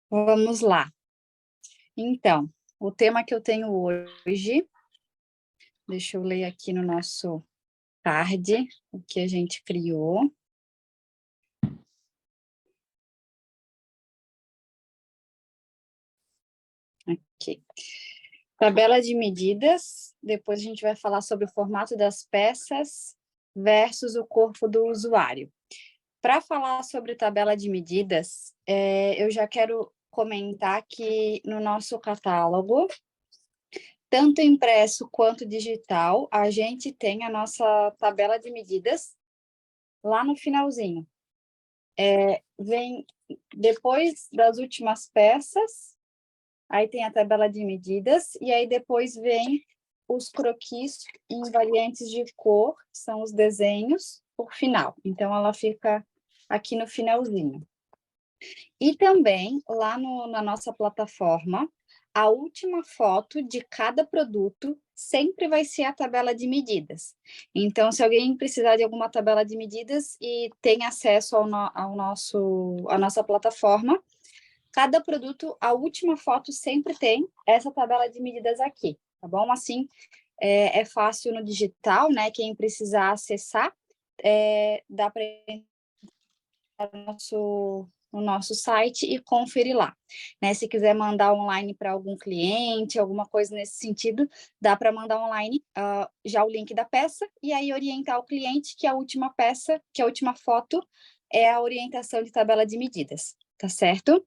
Vamos lá. Então, o tema que eu tenho hoje, deixa eu ler aqui no nosso card, o que a gente criou. Aqui. Tabela de medidas, depois a gente vai falar sobre o formato das peças versus o corpo do usuário. Para falar sobre tabela de medidas, eu já quero comentar que no nosso catálogo, tanto impresso quanto digital, a gente tem a nossa tabela de medidas lá no finalzinho. Vem depois das últimas peças, aí tem a tabela de medidas, e aí depois vem os croquis em variantes de cor, que são os desenhos, por final. Então, ela fica aqui no finalzinho. E também, lá na nossa plataforma, a última foto de cada produto sempre vai ser a tabela de medidas. Então, se alguém precisar de alguma tabela de medidas e tem acesso à nossa plataforma, cada produto, a última foto sempre tem essa tabela de medidas aqui, tá bom? Assim, é fácil no digital, né? Quem precisar acessar, dá para no nosso site e conferir lá. Né? Se quiser mandar online para algum cliente, alguma coisa nesse sentido, dá para mandar online já o link da peça e aí orientar o cliente que a última peça, que a última foto é a orientação de tabela de medidas, tá certo?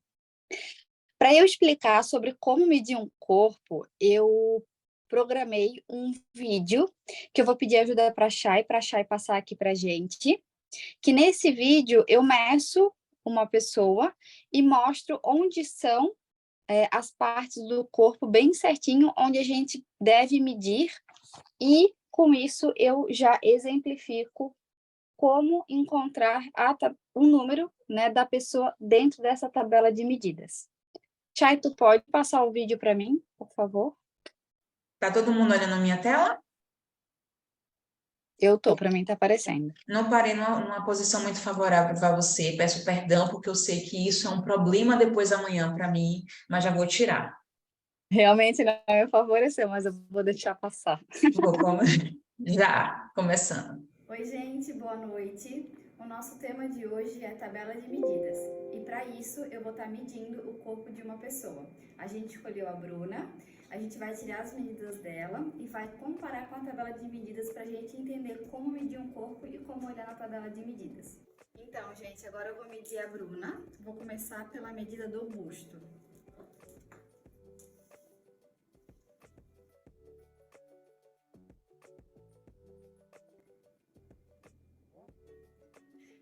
Para eu explicar sobre como medir um corpo, eu programei um vídeo que eu vou pedir ajuda para a Chay passar aqui para a gente, que nesse vídeo eu meço uma pessoa e mostro onde são as partes do corpo bem certinho, onde a gente deve medir, e com isso eu já exemplifico como encontrar o número, né, da pessoa dentro dessa tabela de medidas. Chay, tu pode passar o vídeo para mim, por favor? Tá todo mundo olhando a minha tela? Eu tô, para mim tá aparecendo. Não parei numa posição muito favorável para você. Peço perdão, porque eu sei que isso é um problema depois amanhã para mim, mas já vou tirar. Realmente não me favoreceu, mas eu vou deixar passar. Vou com- Já, começando. Oi, gente, boa noite. O nosso tema de hoje é tabela de medidas. E para isso eu vou estar medindo o corpo de uma pessoa. A gente escolheu a Bruna, a gente vai tirar as medidas dela e vai comparar com a tabela de medidas para a gente entender como medir um corpo e como olhar na tabela de medidas. Então, gente, agora eu vou medir a Bruna. Vou começar pela medida do busto.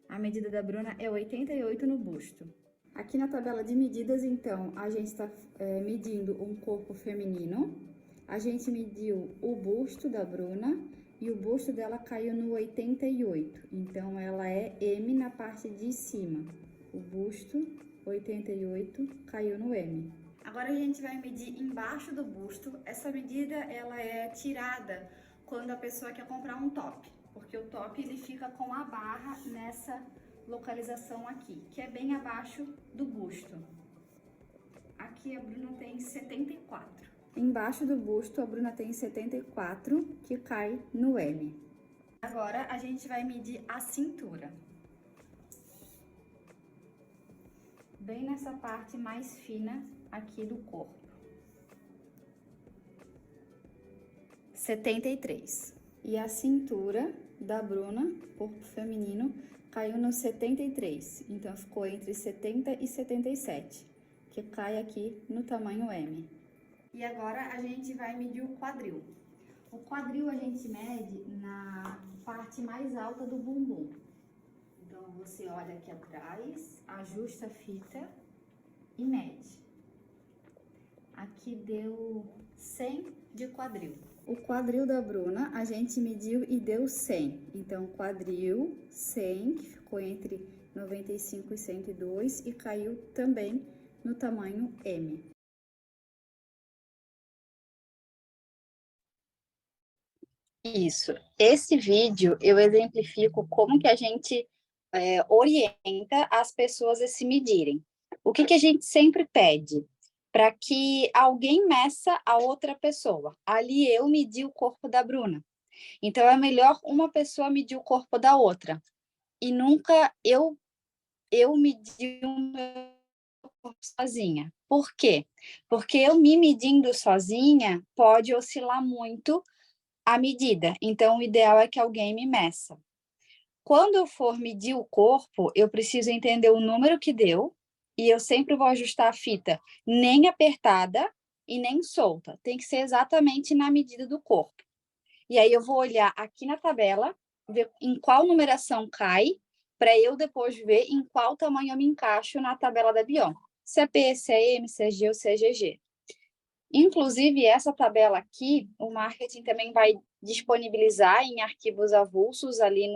A medida da Bruna é 88 no busto. Aqui na tabela de medidas, então, a gente está medindo um corpo feminino. A gente mediu o busto da Bruna e o busto dela caiu no 88. Então, ela é M na parte de cima. O busto, 88, caiu no M. Agora a gente vai medir embaixo do busto. Essa medida, ela é tirada quando a pessoa quer comprar um top, porque o top ele fica com a barra nessa localização aqui, que é bem abaixo do busto. Aqui a Bruna tem 74. Embaixo do busto a Bruna tem 74, que cai no M. Agora a gente vai medir a cintura. Bem nessa parte mais fina aqui do corpo. 73. E a cintura da Bruna, corpo feminino, caiu no 73. Então, ficou entre 70 e 77, que cai aqui no tamanho M. E agora a gente vai medir o quadril. O quadril a gente mede na parte mais alta do bumbum. Então, você olha aqui atrás, ajusta a fita e mede. Aqui deu 100 de quadril. O quadril da Bruna a gente mediu e deu 100. Então, quadril 100, que ficou entre 95 e 102 e caiu também no tamanho M. Isso. Esse vídeo eu exemplifico como que a gente orienta as pessoas a se medirem. o que a gente sempre pede? Para que alguém meça a outra pessoa. Ali eu medi o corpo da Bruna. Então, é melhor uma pessoa medir o corpo da outra. E nunca eu medir o meu corpo sozinha. Por quê? Porque eu me medindo sozinha pode oscilar muito a medida. Então, o ideal é que alguém me meça. Quando eu for medir o corpo, eu preciso entender o número que deu e eu sempre vou ajustar a fita nem apertada e nem solta. Tem que ser exatamente na medida do corpo. E aí eu vou olhar aqui na tabela, ver em qual numeração cai, para eu depois ver em qual tamanho eu me encaixo na tabela da Bion. Se é P, se é M, se é G ou se é GG. Inclusive, essa tabela aqui, o marketing também vai disponibilizar em arquivos avulsos ali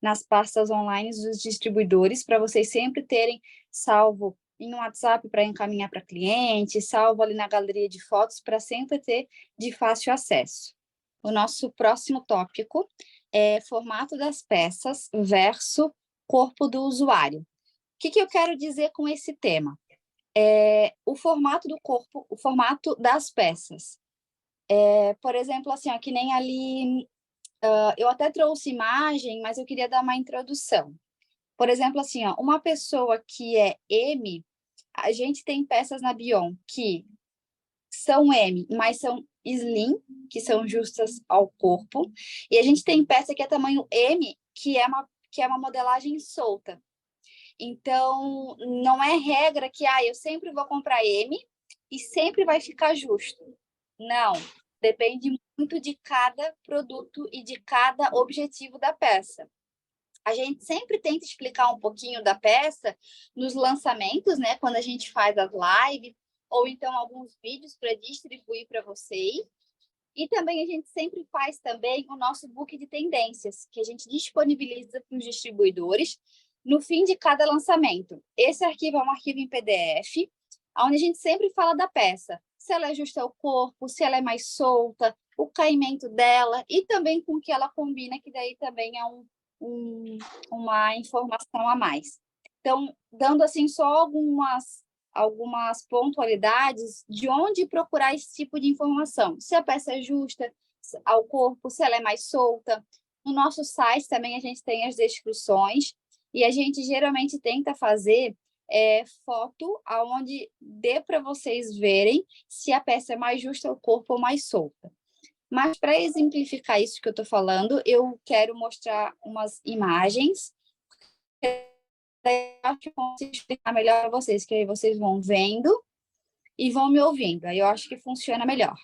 nas pastas online dos distribuidores, para vocês sempre terem salvo em um WhatsApp para encaminhar para cliente, salvo ali na galeria de fotos, para sempre ter de fácil acesso. O nosso próximo tópico é formato das peças versus corpo do usuário. O que eu quero dizer com esse tema? O formato do corpo, o formato das peças. Por exemplo, assim, ó, que nem ali, eu até trouxe imagem, mas eu queria dar uma introdução. Por exemplo, assim, ó, uma pessoa que é M, a gente tem peças na Bion que são M, mas são slim, que são justas ao corpo, e a gente tem peça que é tamanho M, que é uma modelagem solta. Então, não é regra que eu sempre vou comprar M e sempre vai ficar justo. Não, depende muito de cada produto e de cada objetivo da peça. A gente sempre tenta explicar um pouquinho da peça nos lançamentos, né? Quando a gente faz as lives, ou então alguns vídeos para distribuir para vocês. E também a gente sempre faz também o nosso book de tendências, que a gente disponibiliza para os distribuidores no fim de cada lançamento. Esse arquivo é um arquivo em PDF, onde a gente sempre fala da peça, se ela é justa ao corpo, se ela é mais solta, o caimento dela e também com o que ela combina, que daí também é uma informação a mais. Então, dando assim só algumas pontualidades de onde procurar esse tipo de informação. Se a peça é justa ao corpo, se ela é mais solta. No nosso site também a gente tem as descrições e a gente geralmente tenta fazer foto aonde dê para vocês verem se a peça é mais justa ao corpo ou mais solta. Mas para exemplificar isso que eu estou falando, eu quero mostrar umas imagens acho que eu consigo explicar melhor para vocês, que aí vocês vão vendo e vão me ouvindo. Aí eu acho que funciona melhor.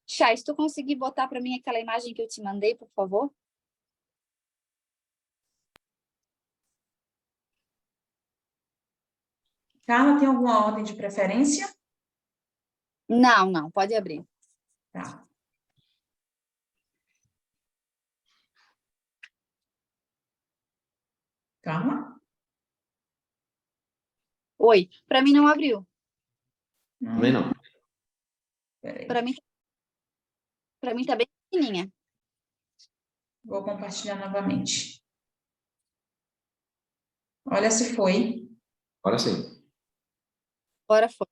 Chay, se tu conseguir botar para mim aquela imagem que eu te mandei, por favor. Carla, tem alguma ordem de preferência? Não, pode abrir. Tá. Carla? Oi, para mim não abriu. Também não. Peraí. Para mim tá bem pequenininha. Vou compartilhar novamente. Olha se foi. Agora sim. Agora foi.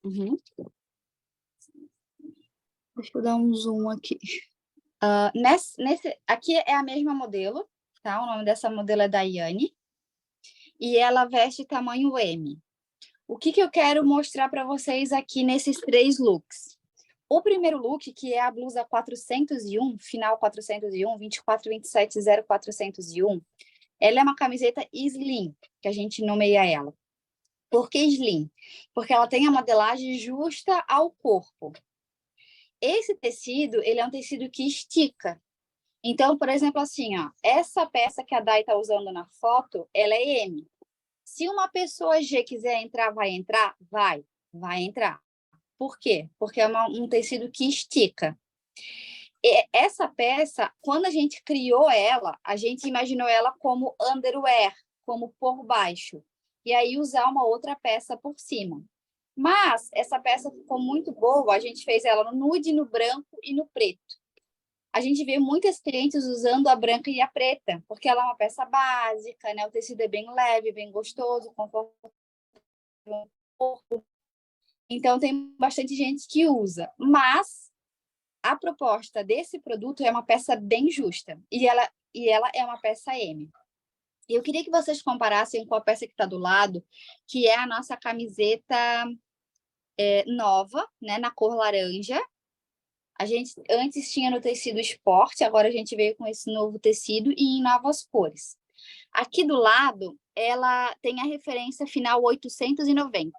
Uhum. Deixa eu dar um zoom aqui. Aqui é a mesma modelo, tá? O nome dessa modelo é Daiane. E ela veste tamanho M. O que eu quero mostrar para vocês aqui nesses 3 looks? O primeiro look, que é a blusa 401, final 401, 24, 27, 0401, ela é uma camiseta slim, que a gente nomeia ela. Por que slim? Porque ela tem a modelagem justa ao corpo. Esse tecido, ele é um tecido que estica. Então, por exemplo, assim, ó, essa peça que a Dai está usando na foto, ela é M. Se uma pessoa G quiser entrar, vai entrar? Vai entrar. Por quê? Porque é um tecido que estica. E essa peça, quando a gente criou ela, a gente imaginou ela como underwear, como por baixo. E aí usar uma outra peça por cima. Mas essa peça ficou muito boa, a gente fez ela no nude, no branco e no preto. A gente vê muitas clientes usando a branca e a preta, porque ela é uma peça básica, né? O tecido é bem leve, bem gostoso, confortável. Então, tem bastante gente que usa. Mas a proposta desse produto é uma peça bem justa. E ela é uma peça M. E eu queria que vocês comparassem com a peça que está do lado, que é a nossa camiseta nova, né, na cor laranja. A gente antes tinha no tecido esporte, agora a gente veio com esse novo tecido e em novas cores. Aqui do lado, ela tem a referência final 890.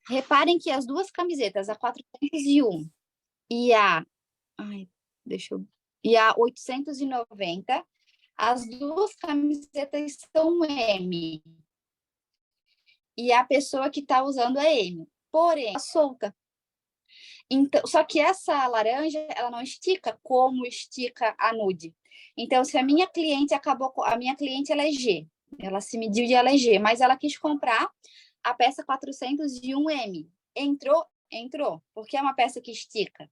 Reparem que as duas camisetas, a 401 e a... Ai, e a 890, as duas camisetas são M. E a pessoa que está usando é M. Porém, solta. Então, só que essa laranja, ela não estica como estica a nude. Então, se a minha cliente a minha cliente ela é G, ela se mediu de ela é G, mas ela quis comprar a peça 401M. Entrou, porque é uma peça que estica.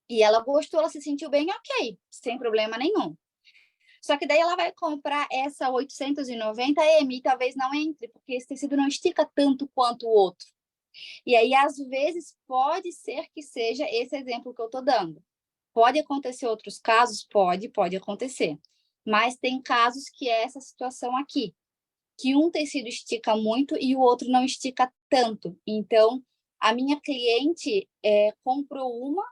E ela gostou, ela se sentiu bem, ok, sem problema nenhum. Só que daí ela vai comprar essa 890M e talvez não entre, porque esse tecido não estica tanto quanto o outro. E aí, às vezes, pode ser que seja esse exemplo que eu estou dando. Pode acontecer outros casos? Pode acontecer. Mas tem casos que é essa situação aqui, que um tecido estica muito e o outro não estica tanto. Então, a minha cliente comprou uma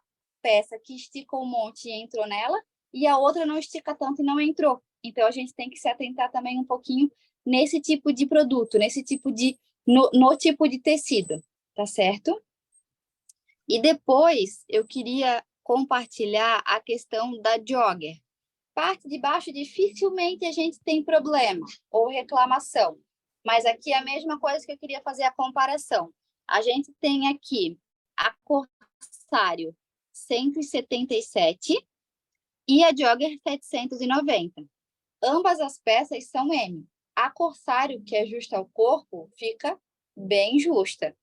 peça que estica um monte e entrou nela, e a outra não estica tanto e não entrou. Então, a gente tem que se atentar também um pouquinho nesse tipo de produto, no tipo de tecido. Tá certo? E depois eu queria compartilhar a questão da jogger. Parte de baixo dificilmente a gente tem problema ou reclamação. Mas aqui é a mesma coisa que eu queria fazer a comparação. A gente tem aqui a Corsário 177 e a jogger 790. Ambas as peças são M. A Corsário, que é justa ao corpo, fica bem justa.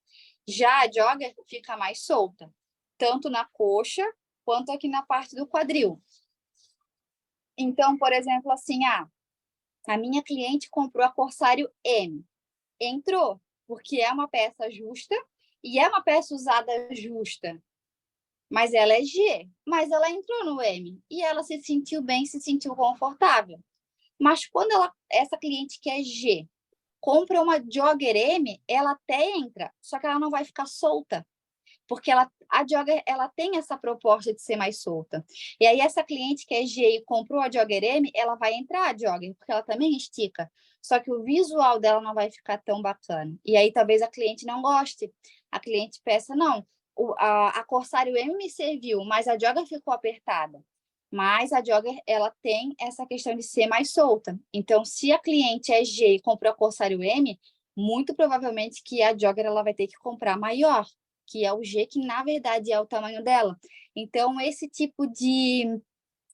Já a jogger fica mais solta, tanto na coxa quanto aqui na parte do quadril. Então, por exemplo, assim, a minha cliente comprou a Corsário M. Entrou, porque é uma peça justa e é uma peça usada justa. Mas ela é G, mas ela entrou no M e ela se sentiu bem, se sentiu confortável. Mas quando essa cliente que é G compra uma jogger M, ela até entra, só que ela não vai ficar solta, porque a jogger ela tem essa proposta de ser mais solta. E aí essa cliente que é G e comprou a jogger M, ela vai entrar a jogger, porque ela também estica, só que o visual dela não vai ficar tão bacana. E aí talvez a cliente não goste, a cliente peça, não, a Corsário M me serviu, mas a jogger ficou apertada. Mas a jogger, ela tem essa questão de ser mais solta. Então, se a cliente é G e comprou a Corsário M, muito provavelmente que a jogger ela vai ter que comprar maior, que é o G, que na verdade é o tamanho dela. Então, esse tipo de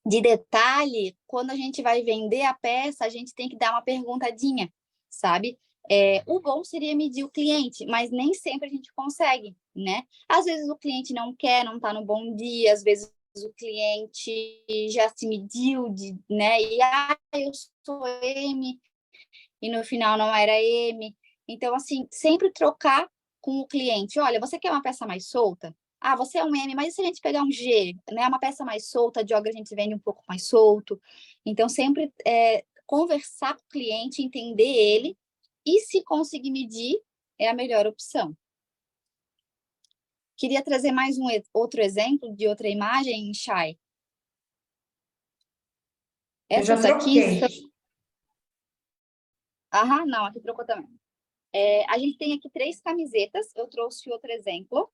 detalhe, quando a gente vai vender a peça, a gente tem que dar uma perguntadinha, sabe? O bom seria medir o cliente, mas nem sempre a gente consegue, né? Às vezes o cliente não quer, não está no bom dia, às vezes o cliente já se mediu, né? E eu sou M, e no final não era M. Então, assim, sempre trocar com o cliente. Olha, você quer uma peça mais solta? Você é um M, mas e se a gente pegar um G, né? Uma peça mais solta, de jogger a gente vende um pouco mais solto. Então, sempre conversar com o cliente, entender ele, e se conseguir medir, é a melhor opção. Queria trazer mais outro exemplo de outra imagem, Chay. Essas aqui são... não, aqui trocou também. A gente tem aqui 3 camisetas, eu trouxe outro exemplo,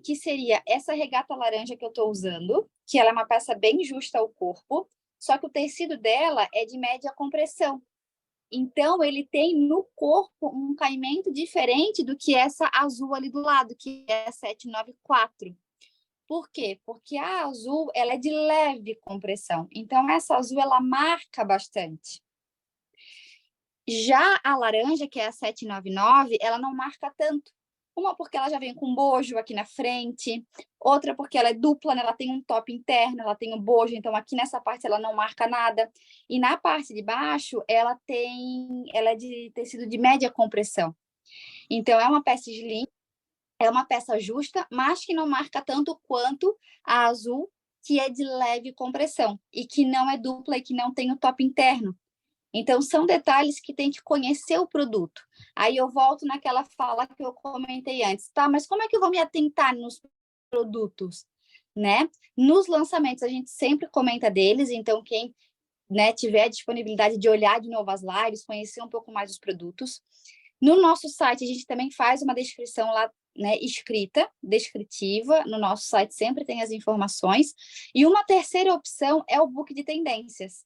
que seria essa regata laranja que eu estou usando, que ela é uma peça bem justa ao corpo, só que o tecido dela é de média compressão. Então, ele tem no corpo um caimento diferente do que essa azul ali do lado, que é a 794. Por quê? Porque a azul ela é de leve compressão. Então, essa azul ela marca bastante. Já a laranja, que é a 799, ela não marca tanto. Uma porque ela já vem com bojo aqui na frente, outra porque ela é dupla, né? Ela tem um top interno, ela tem um bojo, então aqui nessa parte ela não marca nada. E na parte de baixo, ela é de tecido de média compressão. Então, é uma peça slim, é uma peça justa, mas que não marca tanto quanto a azul, que é de leve compressão e que não é dupla e que não tem o top interno. Então, são detalhes que tem que conhecer o produto. Aí eu volto naquela fala que eu comentei antes, tá? Mas como é que eu vou me atentar nos produtos, né? Nos lançamentos, a gente sempre comenta deles, então quem, né, tiver a disponibilidade de olhar de novo as lives, conhecer um pouco mais os produtos. No nosso site, a gente também faz uma descrição lá, né, escrita, descritiva. No nosso site sempre tem as informações. E uma terceira opção é o book de tendências.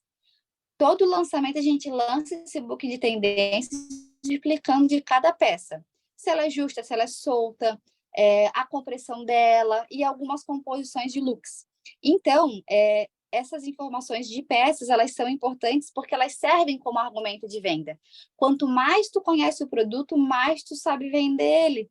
Todo lançamento a gente lança esse book de tendências explicando de cada peça. Se ela é justa, se ela é solta, a compressão dela e algumas composições de looks. Então, essas informações de peças, elas são importantes porque elas servem como argumento de venda. Quanto mais tu conhece o produto, mais tu sabe vender ele.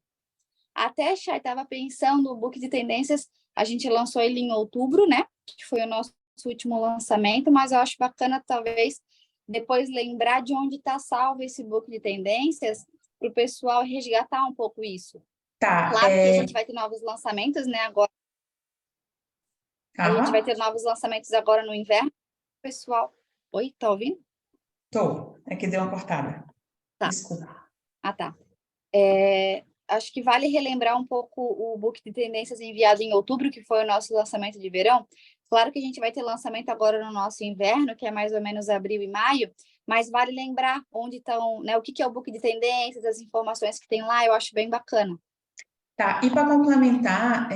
Até, Chay, estava pensando, o book de tendências, a gente lançou ele em outubro, né? Que foi o nosso último lançamento, mas eu acho bacana, talvez, depois lembrar de onde está salvo esse book de tendências, para o pessoal resgatar um pouco isso. Tá. Claro que a gente vai ter novos lançamentos, né? Agora. A gente vai Calma. ter novos lançamentos agora no inverno. Pessoal. Oi, tá ouvindo? Tô. É que deu uma cortada. Tá. Desculpa. Ah, tá. Acho que vale relembrar um pouco o book de tendências enviado em outubro, que foi o nosso lançamento de verão. Claro que a gente vai ter lançamento agora no nosso inverno, que é mais ou menos abril e maio, mas vale lembrar onde estão, né, o que é o book de tendências, as informações que tem lá, eu acho bem bacana. Tá, e para complementar,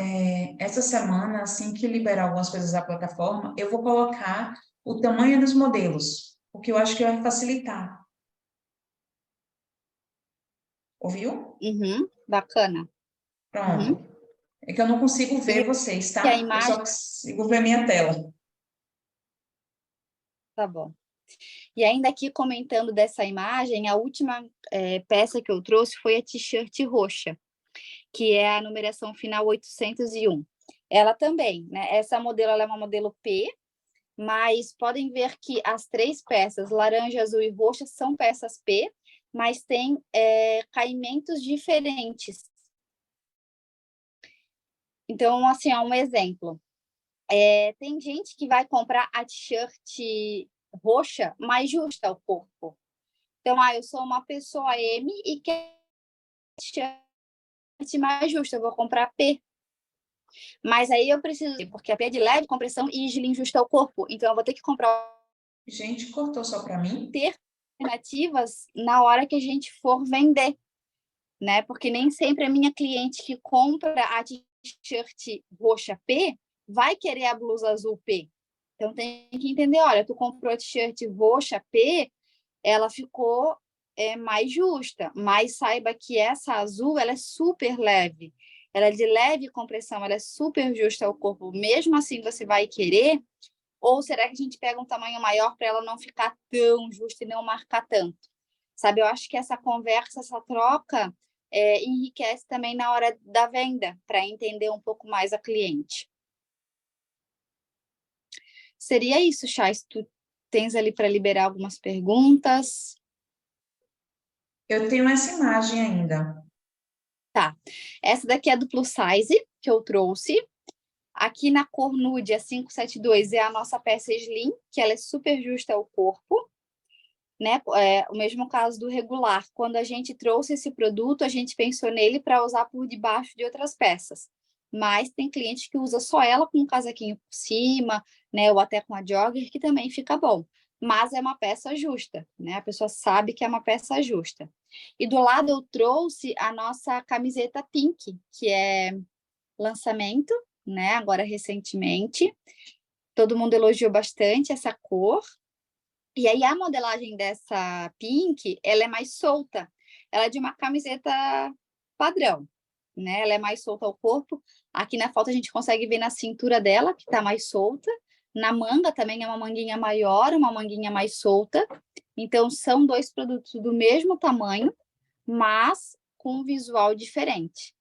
essa semana, assim que liberar algumas coisas da plataforma, eu vou colocar o tamanho dos modelos, porque eu acho que vai facilitar. Ouviu? Uhum, bacana. Pronto. Uhum. É que eu não consigo ver vocês, E a tá? Eu imagem, só consigo ver minha tela. tá bom. E ainda aqui comentando dessa imagem, a última peça que eu trouxe foi a t-shirt roxa, que é a numeração final 801. Ela também, né? Essa modelo ela é uma modelo P, mas podem ver que as três peças, laranja, azul e roxa, são peças P, mas tem caimentos diferentes. Então, assim, um exemplo. Tem gente que vai comprar a t-shirt roxa mais justa ao corpo. Então, eu sou uma pessoa M e quero t-shirt mais justa, eu vou comprar P. Mas aí eu preciso, porque a P é de leve compressão e slim justa ao corpo. Então, eu vou ter que comprar. Gente, cortou só para mim? Ter alternativas na hora que a gente for vender, né? Porque nem sempre a minha cliente que compra a t-shirt roxa P vai querer a blusa azul P. Então, tem que entender, olha, tu comprou a t-shirt roxa P, ela ficou mais justa, mas saiba que essa azul, ela é super leve, ela é de leve compressão, ela é super justa ao corpo, mesmo assim você vai querer, ou será que a gente pega um tamanho maior para ela não ficar tão justa e não marcar tanto? Sabe, eu acho que essa conversa, essa troca enriquece também na hora da venda, para entender um pouco mais a cliente. Seria isso, Chay, se tu tens ali para liberar algumas perguntas. Eu tenho essa imagem ainda. Tá. Essa daqui é do plus size, que eu trouxe. Aqui na cor nude, a 572, é a nossa peça slim, que ela é super justa ao corpo. Né? O mesmo caso do regular. Quando a gente trouxe esse produto, a gente pensou nele para usar por debaixo de outras peças. Mas tem cliente que usa só ela com um casaquinho por cima, né? Ou até com a jogger, que também fica bom. Mas é uma peça justa, né? A pessoa sabe que é uma peça justa. E do lado eu trouxe a nossa camiseta pink, que é lançamento, né? Agora recentemente. Todo mundo elogiou bastante essa cor. E aí a modelagem dessa pink, ela é mais solta. Ela é de uma camiseta padrão, né? Ela é mais solta ao corpo. Aqui na foto a gente consegue ver na cintura dela, que tá mais solta. Na manga também é uma manguinha maior, uma manguinha mais solta. Então, são dois produtos do mesmo tamanho, mas com um visual diferente.